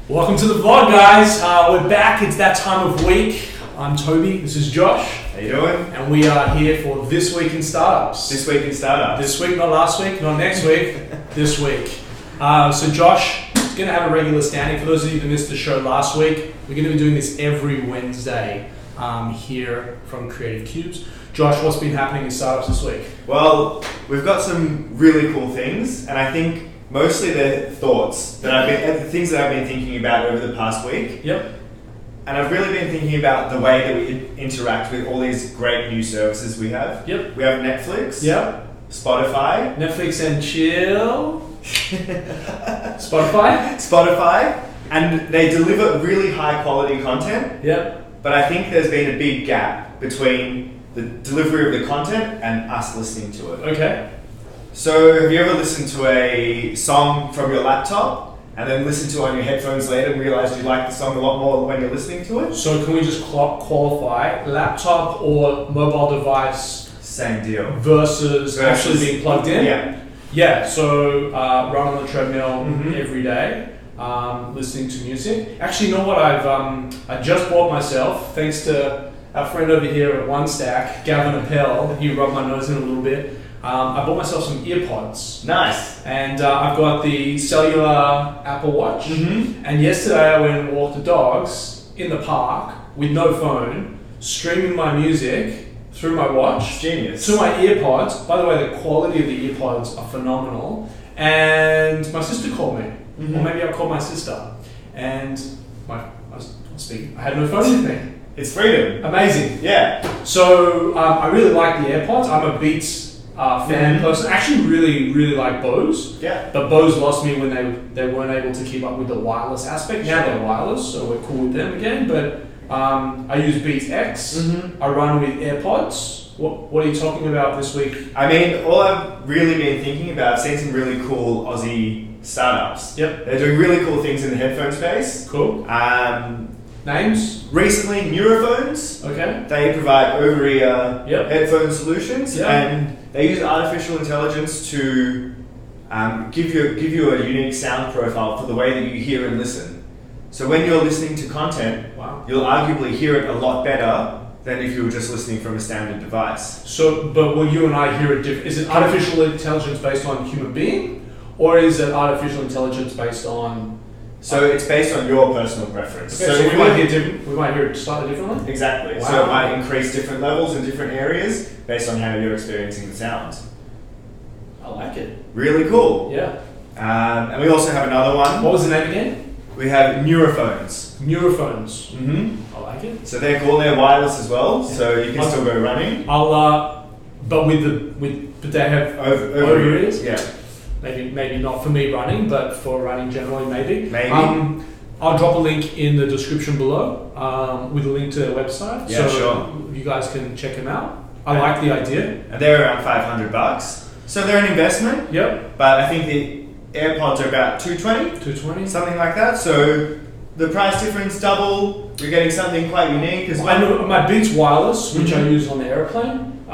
Welcome to the vlog, guys. We're back. It's that time of week. I'm Toby. This is Josh. How you doing? And we are here for This Week in Startups. This week in startups. This week, not last week, not next week. This week. So Josh is going to have a regular standing. For those of you who missed the show last week, we're going to be doing this every Wednesday here from Creative Cubes. Josh, what's been happening in startups this week? Well, we've got some really cool things, and I think mostly they're thoughts that things that I've been thinking about over the past week. Yep. And I've really been thinking about the way that we interact with all these great new services we have. Yep. We have Netflix. Yep. Spotify. Netflix and chill. Spotify. And they deliver really high quality content. Yep. But I think there's been a big gap between the delivery of the content and us listening to it. Okay. So have you ever listened to a song from your laptop and then listened to it on your headphones later and realized you like the song a lot more when you're listening to it? So can we just qualify laptop or mobile device? Same deal. Versus actually being plugged in? Yeah. Yeah, so run on the treadmill every day, listening to music. Actually, you know what? I just bought myself, thanks to our friend over here at One Stack, Gavin Appel. He rubbed my nose in a little bit. I bought myself some AirPods. Nice. And I've got the cellular Apple Watch. And yesterday I went and walked the dogs in the park with no phone, streaming my music through my watch. Genius. To my AirPods. By the way, the quality of the AirPods are phenomenal. And my sister called me. Or maybe I called my sister. And I was speaking. I had no phone with me. It's freedom. Amazing. Yeah. So I really like the AirPods. I'm a Beats fan person. Actually really like Bose. Yeah. But Bose lost me when they weren't able to keep up with the wireless aspect. Now they're wireless, so we're cool with them again. But I use Beats X. I run with AirPods. What are you talking about this week? I mean, all I've really been thinking about, I've seen some really cool Aussie startups. Yep. They're doing really cool things in the headphone space. Cool. Names? Recently, Nuraphones. Okay. They provide over-ear headphone solutions, and they use artificial intelligence to give you a unique sound profile for the way that you hear and listen. So when you're listening to content, you'll arguably hear it a lot better than if you were just listening from a standard device. So, but will you and I hear it different? Is it artificial intelligence based on human being, or is it artificial intelligence based on? So it's based on your personal preference. Okay, so we might hear it slightly differently? Exactly. Wow. So it might increase different levels in different areas based on how you're experiencing the sounds. I like it. Really cool. Yeah. And we also have another one. What was the name again? We have Nuraphones. Nuraphones. I like it. So they're cool. They're wireless as well, so you can still go running. But they have over ears. Yeah. Maybe not for me running, but for running generally, maybe. Maybe. I'll drop a link in the description below with a link to their website. Yeah, so sure. You guys can check them out. I like the idea. And they're around $500. So they're an investment. Yep. But I think the AirPods are about $220. Something like that. So the price difference double. You're getting something quite unique as well. I know my Beats Wireless, which I use on the airplane,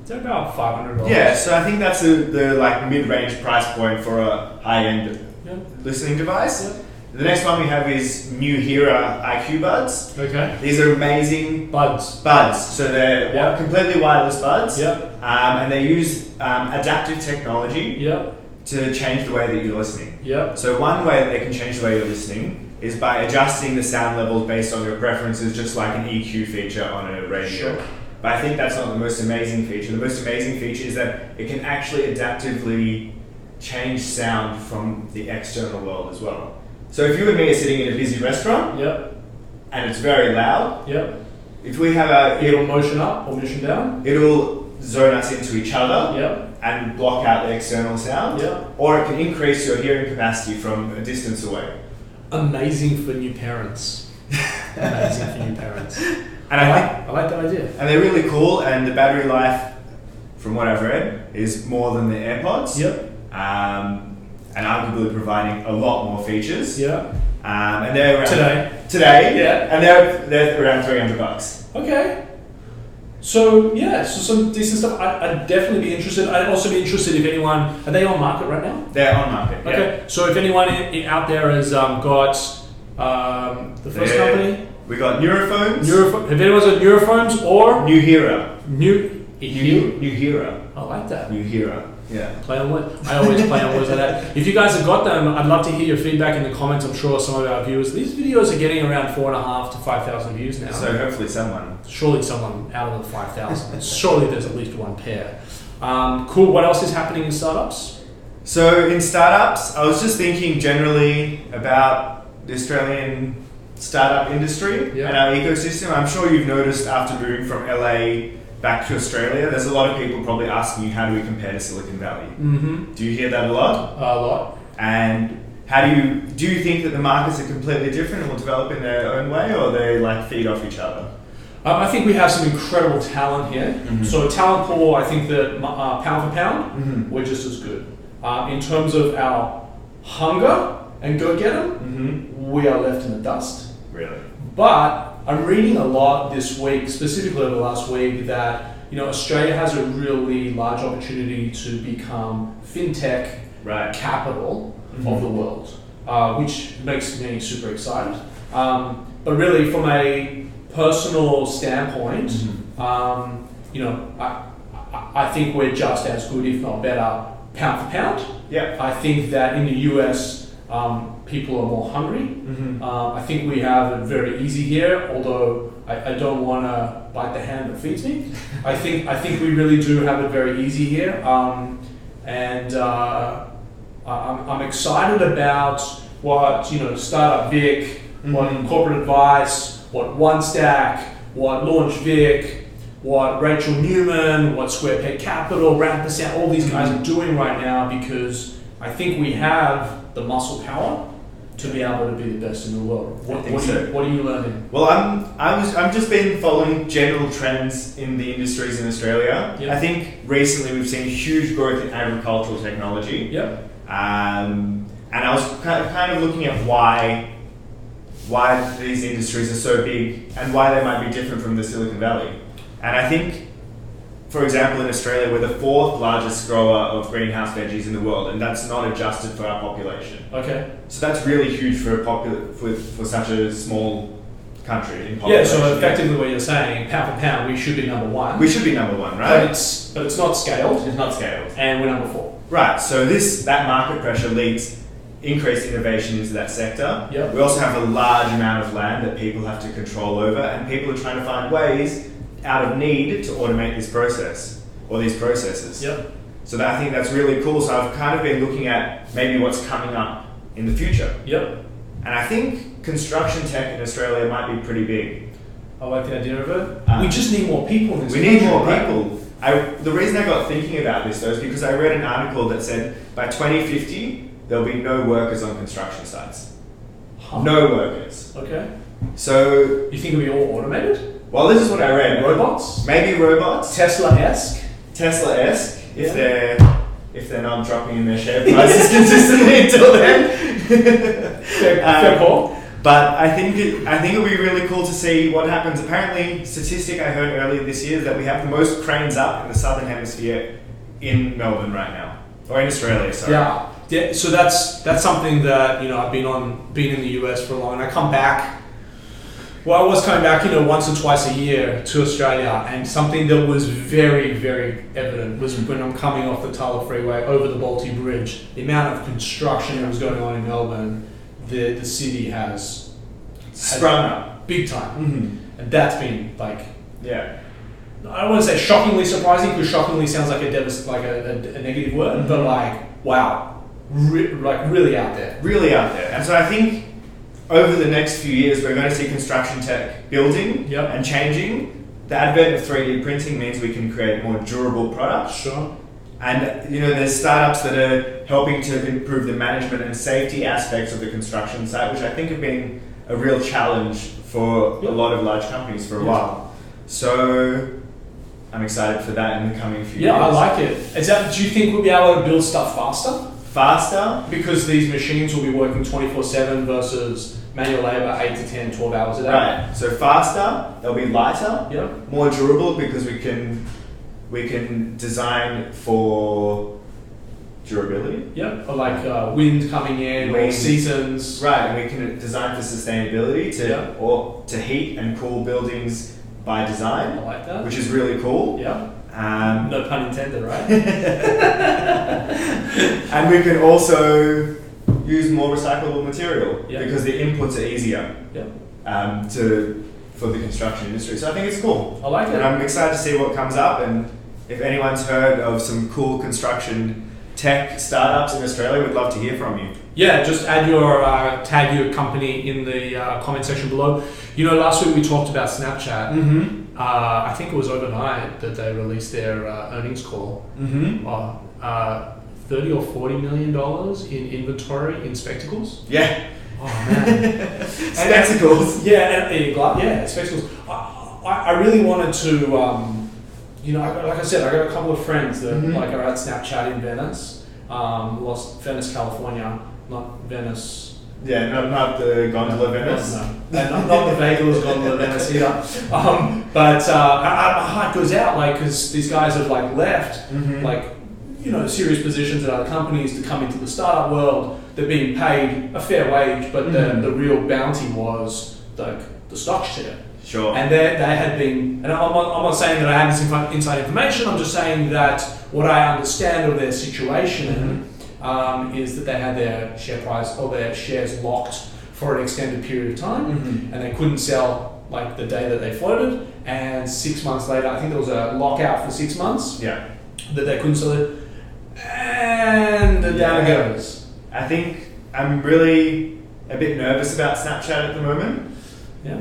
they're about $500. Yeah, so I think that's the like mid-range price point for a high-end listening device. Yep. The next one we have is Nuheara IQ Buds. Okay. These are amazing buds. So they're completely wireless buds. Yep. And they use adaptive technology to change the way that you're listening. Yep. So one way that they can change the way you're listening is by adjusting the sound levels based on your preferences, just like an EQ feature on a radio. Sure. But I think that's not the most amazing feature. The most amazing feature is that it can actually adaptively change sound from the external world as well. So if you and me are sitting in a busy restaurant, and it's very loud, if we have it'll motion up or motion down, it'll zone us into each other, and block out the external sound, or it can increase your hearing capacity from a distance away. Amazing for new parents. Amazing for new parents. And I like that idea. And they're really cool, and the battery life, from what I've read, is more than the AirPods. And arguably providing a lot more features. And they're around today. And they're around $300. Okay. So some decent stuff. I'd definitely be interested. I'd also be interested if anyone, are they on market right now? They're on market. Okay. So if anyone out there has got The first company? We got Nuraphones. Have anyone's got Nuraphones or? Nuheara. Nuheara. I like that. Nuheara. Yeah. Play on words. I always play on words like that. If you guys have got them, I'd love to hear your feedback in the comments. I'm sure some of our viewers. These videos are getting around 4,500 to 5,000 views now. So hopefully someone. Surely someone out of the 5,000. Surely there's at least one pair. Cool. What else is happening in startups? So in startups, I was just thinking generally about the Australian startup industry and our ecosystem. I'm sure you've noticed after moving from LA back to Australia, there's a lot of people probably asking you, how do we compare to Silicon Valley? Mm-hmm. Do you hear that a lot? A lot. And how do you think that the markets are completely different and will develop in their own way, or they like feed off each other? I think we have some incredible talent here. Mm-hmm. So talent pool, I think that pound for pound, we're just as good. In terms of our hunger and go get them, we are left in the dust. Really? But I'm reading a lot this week, specifically over the last week, that Australia has a really large opportunity to become fintech capital of the world, which makes me super excited. But really, from a personal standpoint, I think we're just as good, if not better, pound for pound. Yeah. I think that in the US, people are more hungry. I think we have it very easy here, although I don't want to bite the hand that feeds me. I think we really do have it very easy here, and I'm excited about what Startup Vic, what Corporate Advice, what OneStack, what Launch Vic, what Rachel Newman, what Square Peg Capital, Ramp%, all these guys are doing right now, because I think we have the muscle power to be able to be the best in the world. What are you learning? Well, I'm just been following general trends in the industries in Australia. Yep. I think recently we've seen huge growth in agricultural technology. Yep. And I was kind of looking at why these industries are so big and why they might be different from the Silicon Valley. And I think, for example, in Australia, we're the 4th largest grower of greenhouse veggies in the world, and that's not adjusted for our population. Okay. So that's really huge for such a small country in population. Yeah, so effectively what you're saying, pound for pound, we should be number one. We should be number one, right? But it's not scaled. It's not scaled. And we're number 4. Right, so that market pressure leads increased innovation into that sector. Yep. We also have a large amount of land that people have to control over, and people are trying to find ways out of need to automate this process or these processes. Yep. So I think that's really cool. So I've kind of been looking at maybe what's coming up in the future. Yep. And I think construction tech in Australia might be pretty big. I like the idea of it. We just need more people in this country. We need more people. The reason I got thinking about this though is because I read an article that said by 2050 there'll be no workers on construction sites. No workers. Okay. So you think it'll be all automated? Well, this is what I read. Robots? Maybe robots. Tesla-esque, if they're not dropping in their share prices consistently until then. Fair call. But I think it'll be really cool to see what happens. Apparently, statistic I heard earlier this year is that we have the most cranes up in the southern hemisphere in Melbourne right now, or in Australia. Sorry. Yeah. So that's something that I've been in the US for a long, and I come back. Well, I was coming back, once or twice a year to Australia, and something that was very, very evident was when I'm coming off the Tyler Freeway over the Balti Bridge, the amount of construction that was going on in Melbourne, the city has sprung up big time, and that's been yeah. I don't want to say shockingly surprising, because shockingly sounds like a negative word, but wow, really out there, and so I think. Over the next few years, we're going to see construction tech building and changing. The advent of 3D printing means we can create more durable products. Sure. And there's startups that are helping to improve the management and safety aspects of the construction site, which I think have been a real challenge for a lot of large companies for a while. So I'm excited for that in the coming few years. Yeah, I like it. Do you think we'll be able to build stuff faster? Because these machines will be working 24/7 versus manual labor 8 to 10, 12 hours a day. Right. So faster, they'll be lighter, more durable, because we can design for durability. Yep, or like wind coming in, or seasons. Right, and we can design for sustainability to heat and cool buildings by design. I like that. Which is really cool. Yeah. No pun intended, right? And we can also use more recyclable material because the inputs are easier for the construction industry. So I think it's cool. I like it. And I'm excited to see what comes up, and if anyone's heard of some cool construction tech startups in Australia, we'd love to hear from you. Yeah, just add your tag your company in the comment section below. You know, last week we talked about Snapchat. Mm-hmm. I think it was overnight that they released their earnings call. Mm-hmm. $30 or $40 million in inventory in spectacles. Yeah. Oh man. Spectacles. Yeah, spectacles. I really wanted to, like I said, I got a couple of friends that are at Snapchat in Venice, Venice, California, not Venice. Yeah, not the gondola Venice. No. Not the Vegas gondola Venice either. But my heart goes out, because these guys have left, serious positions at other companies to come into the startup world. They're being paid a fair wage, but the real bounty was the stock share. Sure. And they had been, and I'm not saying that I have this inside information, I'm just saying that what I understand of their situation is that they had their share price or their shares locked for an extended period of time, and they couldn't sell the day that they floated, and 6 months later, I think there was a lockout for 6 months that they couldn't sell it, and down it goes. I think I'm really a bit nervous about Snapchat at the moment. Yeah.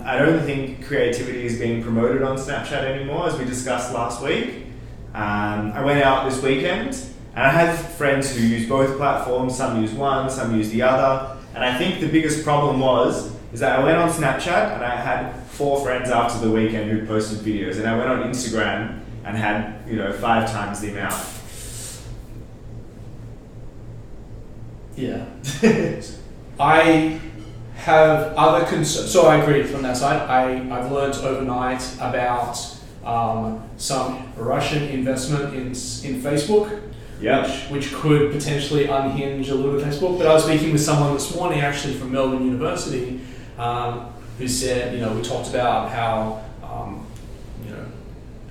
I don't think creativity is being promoted on Snapchat anymore, as we discussed last week. I went out this weekend, and I had friends who use both platforms. Some use one, some use the other. And I think the biggest problem is that I went on Snapchat and I had 4 friends after the weekend who posted videos, and I went on Instagram and had 5 times the amount. Yeah. I have other concerns. So I agree from that side. I've learned overnight about some Russian investment in Facebook, which could potentially unhinge a little bit of Facebook. But I was speaking with someone this morning, actually from Melbourne University, who said, we talked about how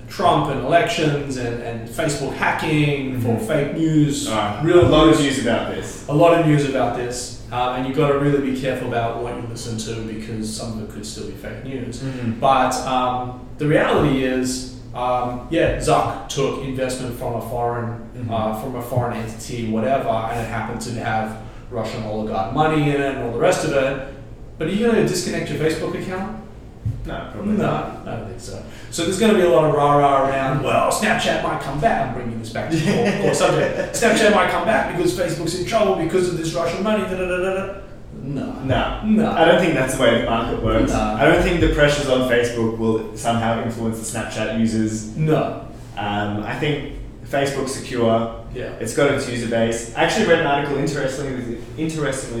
Trump and elections and Facebook hacking for fake news. A lot of news about this. A lot of news about this. And you've got to really be careful about what you listen to, because some of it could still be fake news. But the reality is, Zuck took investment from a foreign entity, whatever, and it happened to have Russian oligarch money in it and all the rest of it. But are you going to disconnect your Facebook account? No, probably not. I don't think so. So there's going to be a lot of rah-rah around, Snapchat might come back. I'm bringing this back to the core subject. Snapchat might come back because Facebook's in trouble because of this Russian money. No. I don't think that's the way the market works. No. I don't think the pressures on Facebook will somehow influence the Snapchat users. No. I think Facebook's secure. Yeah. It's got its user base. I actually read an article interestingly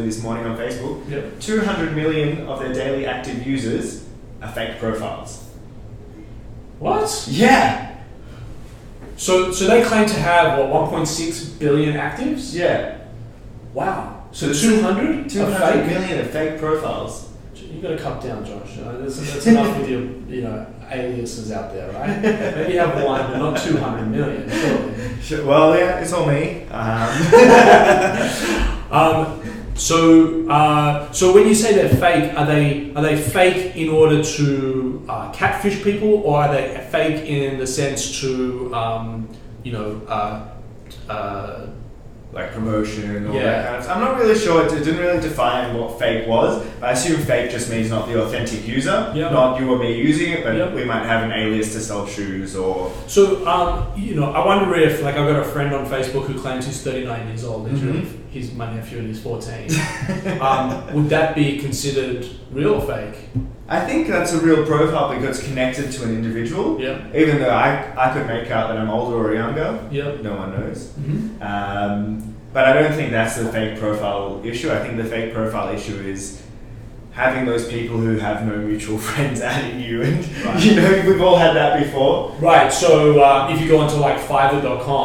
this morning on Facebook. Yep. 200 million of their daily active users are fake profiles. What? Yeah. So they claim to have 1.6 billion actives? Yeah. Wow. So 200 million of fake profiles. You got to cut down, Josh. That's enough with your aliases out there, right? Maybe have one, but not 200 million. Surely. Well, yeah, it's all me. So when you say they're fake, are they fake in order to catfish people, or are they fake in the sense to like promotion and all that kind of stuff? I'm not really sure. It didn't really define what fake was, but I assume fake just means not the authentic user, not you or me using it, but we might have an alias to sell shoes or... So, I wonder if, I've got a friend on Facebook who claims he's 39 years old, he's my nephew and he's 14. Would that be considered real or fake? I think that's a real profile because it's connected to an individual. Yeah. Even though I could make out that I'm older or younger. Yeah. No one knows. But I don't think that's the fake profile issue. I think the fake profile issue is having those people who have no mutual friends adding you, and we've all had that before. Right. So if you go onto Fiverr.com.